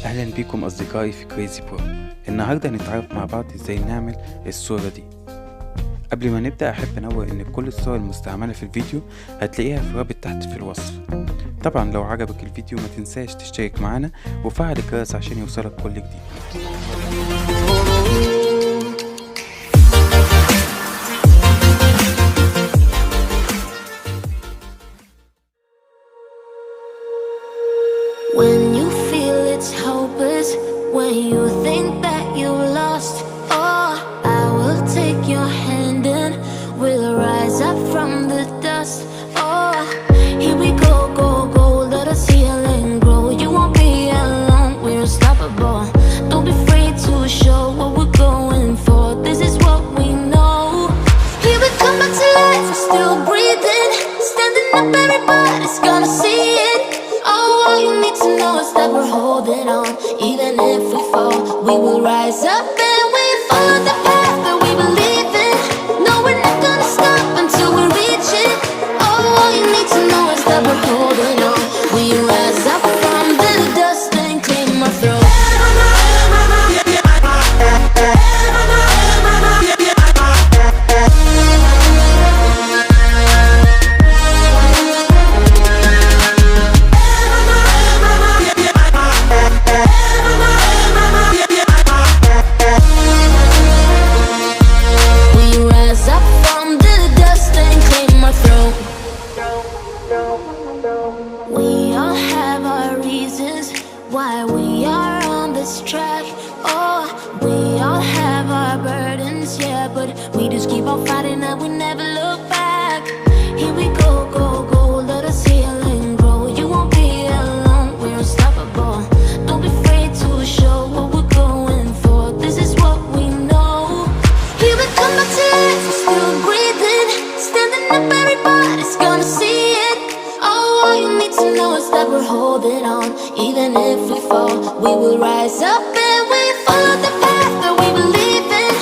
أهلا بكم أصدقائي في crazypro. النهاردة هنتعرف مع بعض إزاي نعمل الصورة دي. قبل ما نبدأ أحب أنوه إن كل الصور المستعملة في الفيديو هتلاقيها في رابط تحت في الوصف. طبعا لو عجبك الفيديو ما تنساش تشترك معنا وفعل الجرس عشان يوصلك كل جديد. When you feel it's hopeless, when you think that you lost, oh, I will take your hand and we'll rise up from the dust. Oh, here we go, go, go, let us heal and grow. You won't be alone, we're unstoppable. Don't be afraid to show what we're going for. This is what we know. Here we come back to life, we're still breathing. Standing up, everybody's gonna see it. All you need to know is that we're holding on. Even if we fall, we will rise up and we follow the path that we believe in. No, we're not gonna stop until we reach it. All you need to know is that we're holding on. We rise up from the dust and claim our throne. We all have our reasons why we are on this track. Oh, we all have our burdens, yeah, but we just keep on fighting and we never look back. Here we go, go, go, let us heal and grow. You won't be alone, we're unstoppable. Don't be afraid to show what we're going for. This is what we know. Here we come back to life, we're still breathing. Standing up, everybody's gonna see it. All you need to know is that we're holding on. Even if we fall, we will rise up and we follow the path that we believe in.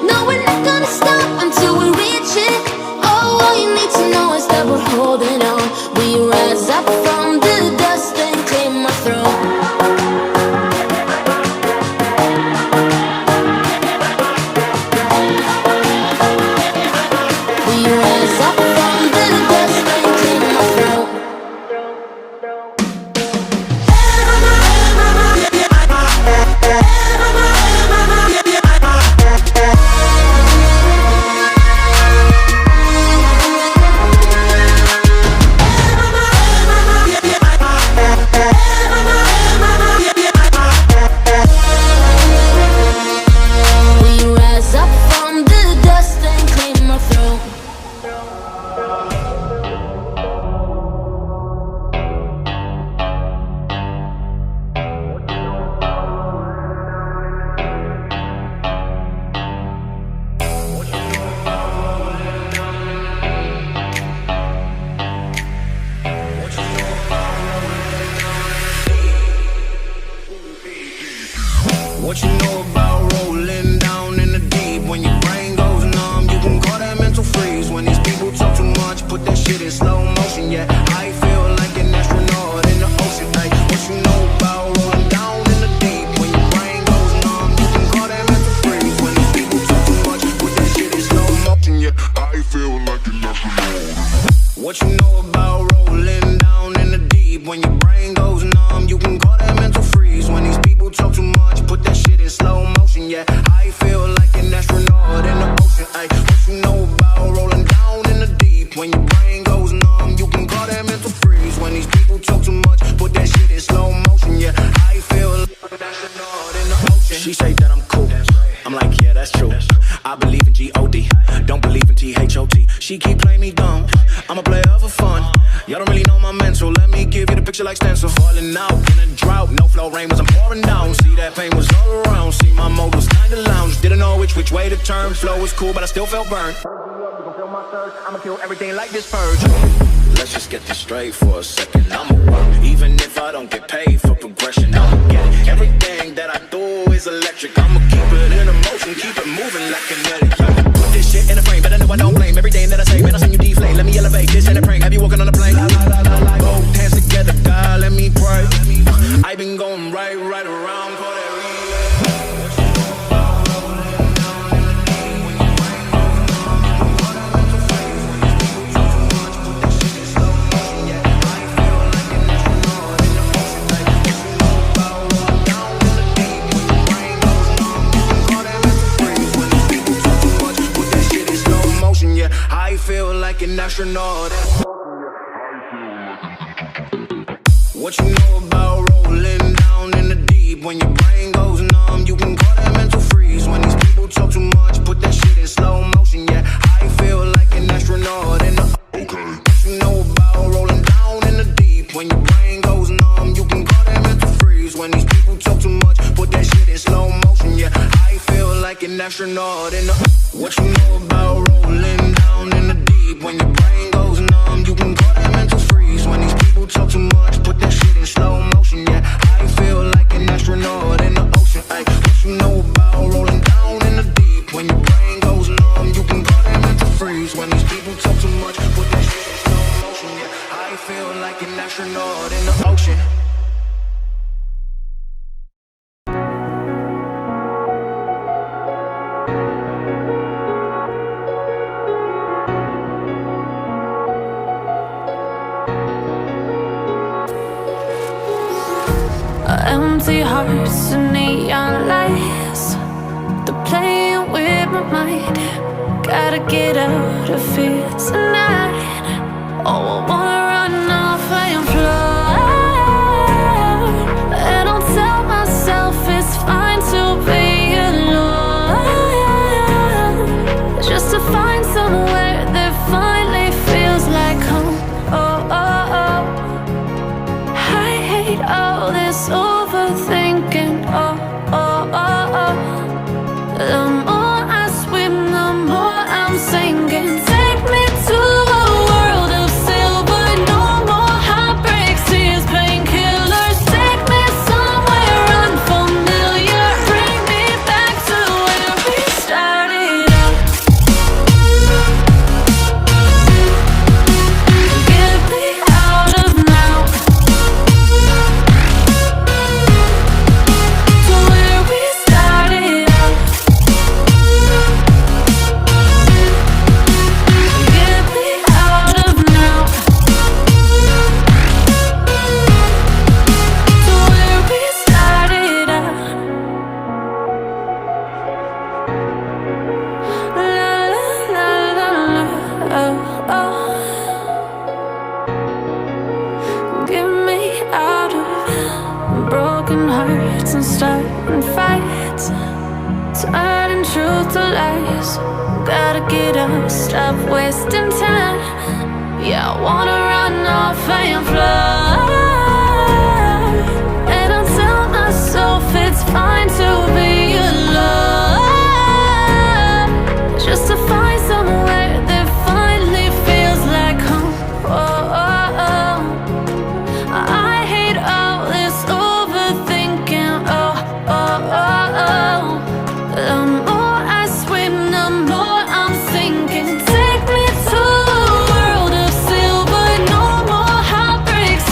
No, we're not gonna stop until we reach it. All you need to know is that we're holding on. We rise up from the dust and claim our throne. We rise up from the dust and claim our throne. What you know about rolling down in the deep? When your brain goes numb, you can call that mental freeze. When these people talk too much, put that shit in slow motion. Yeah, I feel like an astronaut in the ocean. Ay, what you know about rolling down in the deep? When your brain goes numb, you can call that mental freeze. When these people talk too much, put that shit in slow motion. Yeah, I feel like an astronaut. What you know about rolling down in the deep? When your brain goes numb, you can call that mental freeze. When these people talk too much, put that shit in slow motion. Yeah, I feel like an astronaut in the ocean. Ay, what you know about rolling down in the deep? When your brain goes numb, you can call that mental freeze. When these people talk too much, put that shit in slow motion. Yeah, I feel like an astronaut in the ocean. She say that I'm cool. I'm like, yeah, that's true. I believe in G-O-D, don't believe in T-H-O-T. She keep playing me dumb, I'm a player for fun. Y'all don't really know my mental, let me give you the picture like stencil. Falling out in a drought, no flow rain was I'm pouring down. See that pain was all around, see my mode was kinda lounge. Didn't know which way to turn, flow was cool but I still felt burned. I'ma kill everything like this purge. Let's just get this straight for a second. I'ma work, even if I don't get paid for progression. I'ma get it. Everything that I do is electric. I'ma keep it in motion, keep it moving like kinetic. Put this shit in a frame, better know I don't blame everything that I say. Man, I send you deflate. Let me elevate. This ain't a prank. Have you walking on a plane? Both hands together, God, let me pray. I've been going come right around, call that I feel like an astronaut. What you know about rolling down in the deep? When your brain goes numb, you can call that mental freeze. When these people talk too much, put that shit in slow motion. Yeah, I feel like an astronaut in the. Okay. What you know about rolling down in the deep? When your brain goes numb, you can call that mental freeze. When these people talk too much, put that shit in slow motion. Yeah, I feel like an astronaut in the. What you know about rolling down in the deep? When your brain goes numb, you can call that mental freeze. When these people talk too much, put that shit in slow motion. Yeah, I feel like an astronaut in the ocean. Ay, what you know about rolling down in the deep? When your brain goes numb, you can call that mental freeze. When these people talk too much, put that shit in slow motion. Yeah, I feel like an astronaut in the ocean. Empty hearts and neon lights, they're playing with my mind. Gotta get out of here tonight. Oh, I wanna run off and fly. And I'll tell myself it's fine to be alone, just to find somewhere that finally feels like home. Oh, oh, oh. I hate all this overthinking. Oh, oh, oh, oh. The more I swim, the more I'm sinking. Take me to a world of silver. No more heartbreaks, tears, painkillers. Take me somewhere unfamiliar. Bring me back to where we started out. Get me out of now. To where we started out. Get me out of now. To where we started out. La la la la la. Oh, oh. Get me out of broken hearts and starting fights, turning truth to lies. Gotta get up, stop wasting time. Yeah, I wanna run off and fly. And I'll tell myself it's fine to be alone, just to find somewhere that finally feels like home. Oh, oh, oh. I hate all this overthinking. Oh, oh, oh, oh. The more I swim, the more I'm sinking. Take me to a world of silver. No more heartbreaks.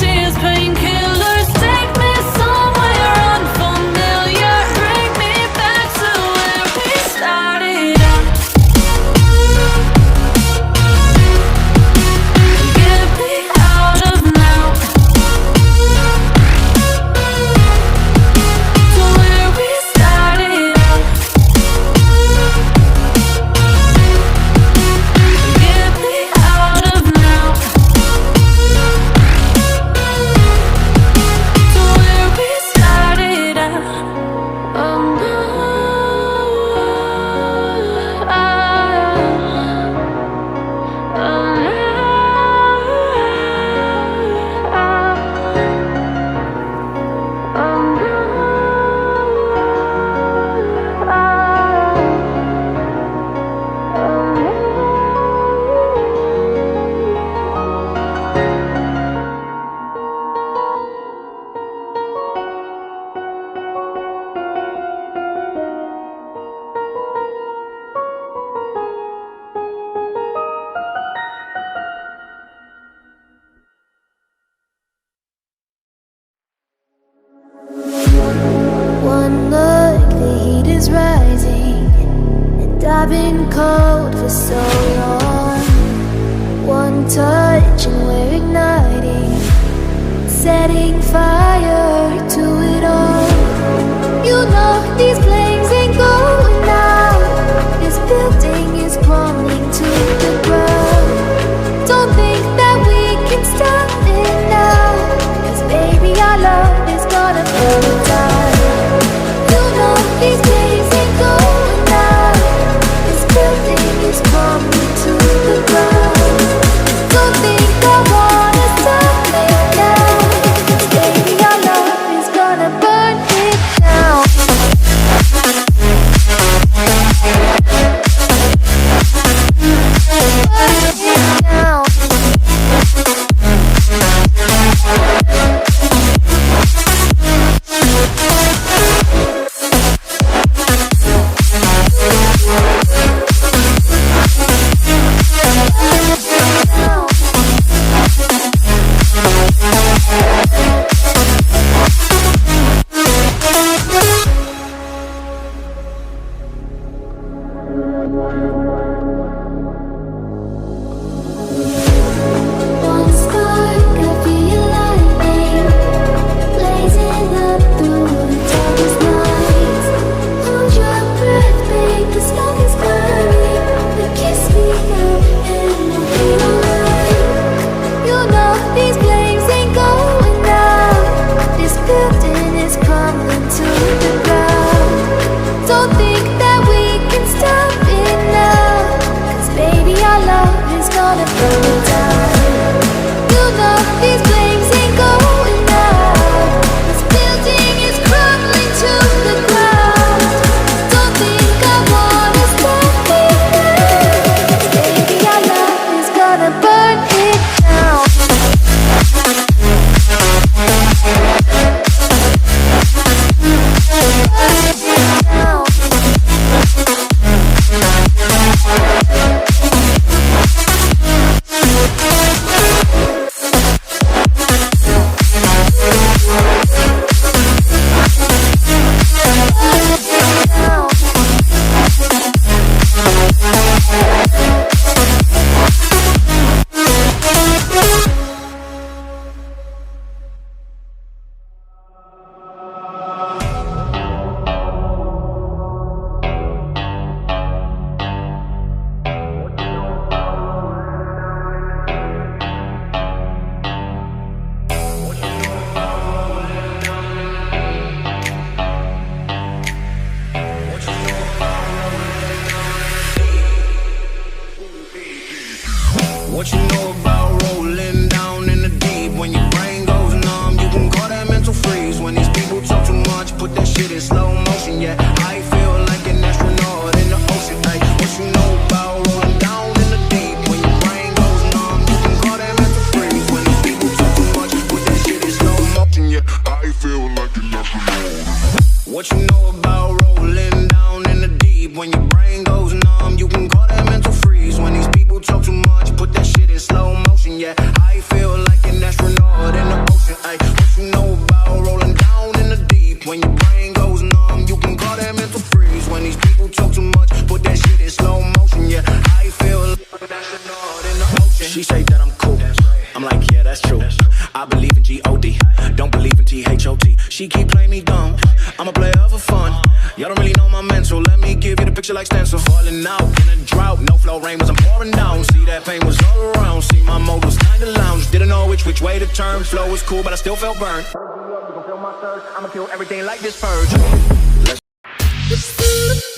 touch and we're igniting, setting fire to it all. You know these flames ain't going out. This building is crumbling to the ground. Don't think that we can stop it now, 'cause baby our love is gonna burn it down. You know these flames ain't going out. This building is crumbling to the ground. Don't think I wanna stop it now, 'cause baby our love is gonna burn it down. One spark of your lightning, blazing up through the darkest nights. Hold your breath, babe, the smoke is burning. But kiss me now and we'll be alright. You know these flames ain't going out. This building is crumbling to the ground. Don't think that we can stop it now, 'cause baby our love is gonna burn it down. You know these flames ain't going out. This building is crumbling to the ground. Don't think I wanna stop it now, 'cause baby our love is gonna burn it down. What you know about rolling down in the deep? When your brain goes numb, you can call that mental freeze. When these people talk too much, put that shit in slow motion. Yeah, I feel like an astronaut in the ocean. Ay, what you know about rolling down in the deep? When your brain goes numb, you can call that mental freeze. When these people talk too much, put that shit in slow motion. Yeah, I feel like an astronaut. What you know about rolling down in the deep? When your brain goes numb, you can call that mental freeze. When these people talk too much, put that shit in slow motion. Yeah, I feel like an astronaut in the ocean. Ay, what you know about rolling down in the deep? When your brain goes numb, you can call that mental freeze. When these people talk too much, put that shit in slow motion. Yeah, I feel like an astronaut in the ocean. She say that I'm cool. I'm like, yeah, that's true. I believe in G-O-D, don't believe in T-H-O-T. She keep playing me dumb, I'm a player for fun. Y'all don't really know my mental, let me give you the picture like stencil. Falling out in a drought, no flow rain was I'm pouring down. See that pain was all around, see my mode was kinda lounge. Didn't know which way to turn, flow was cool but I still felt burned. You gon' feel my thirst, I'ma kill everything like this purge. Let's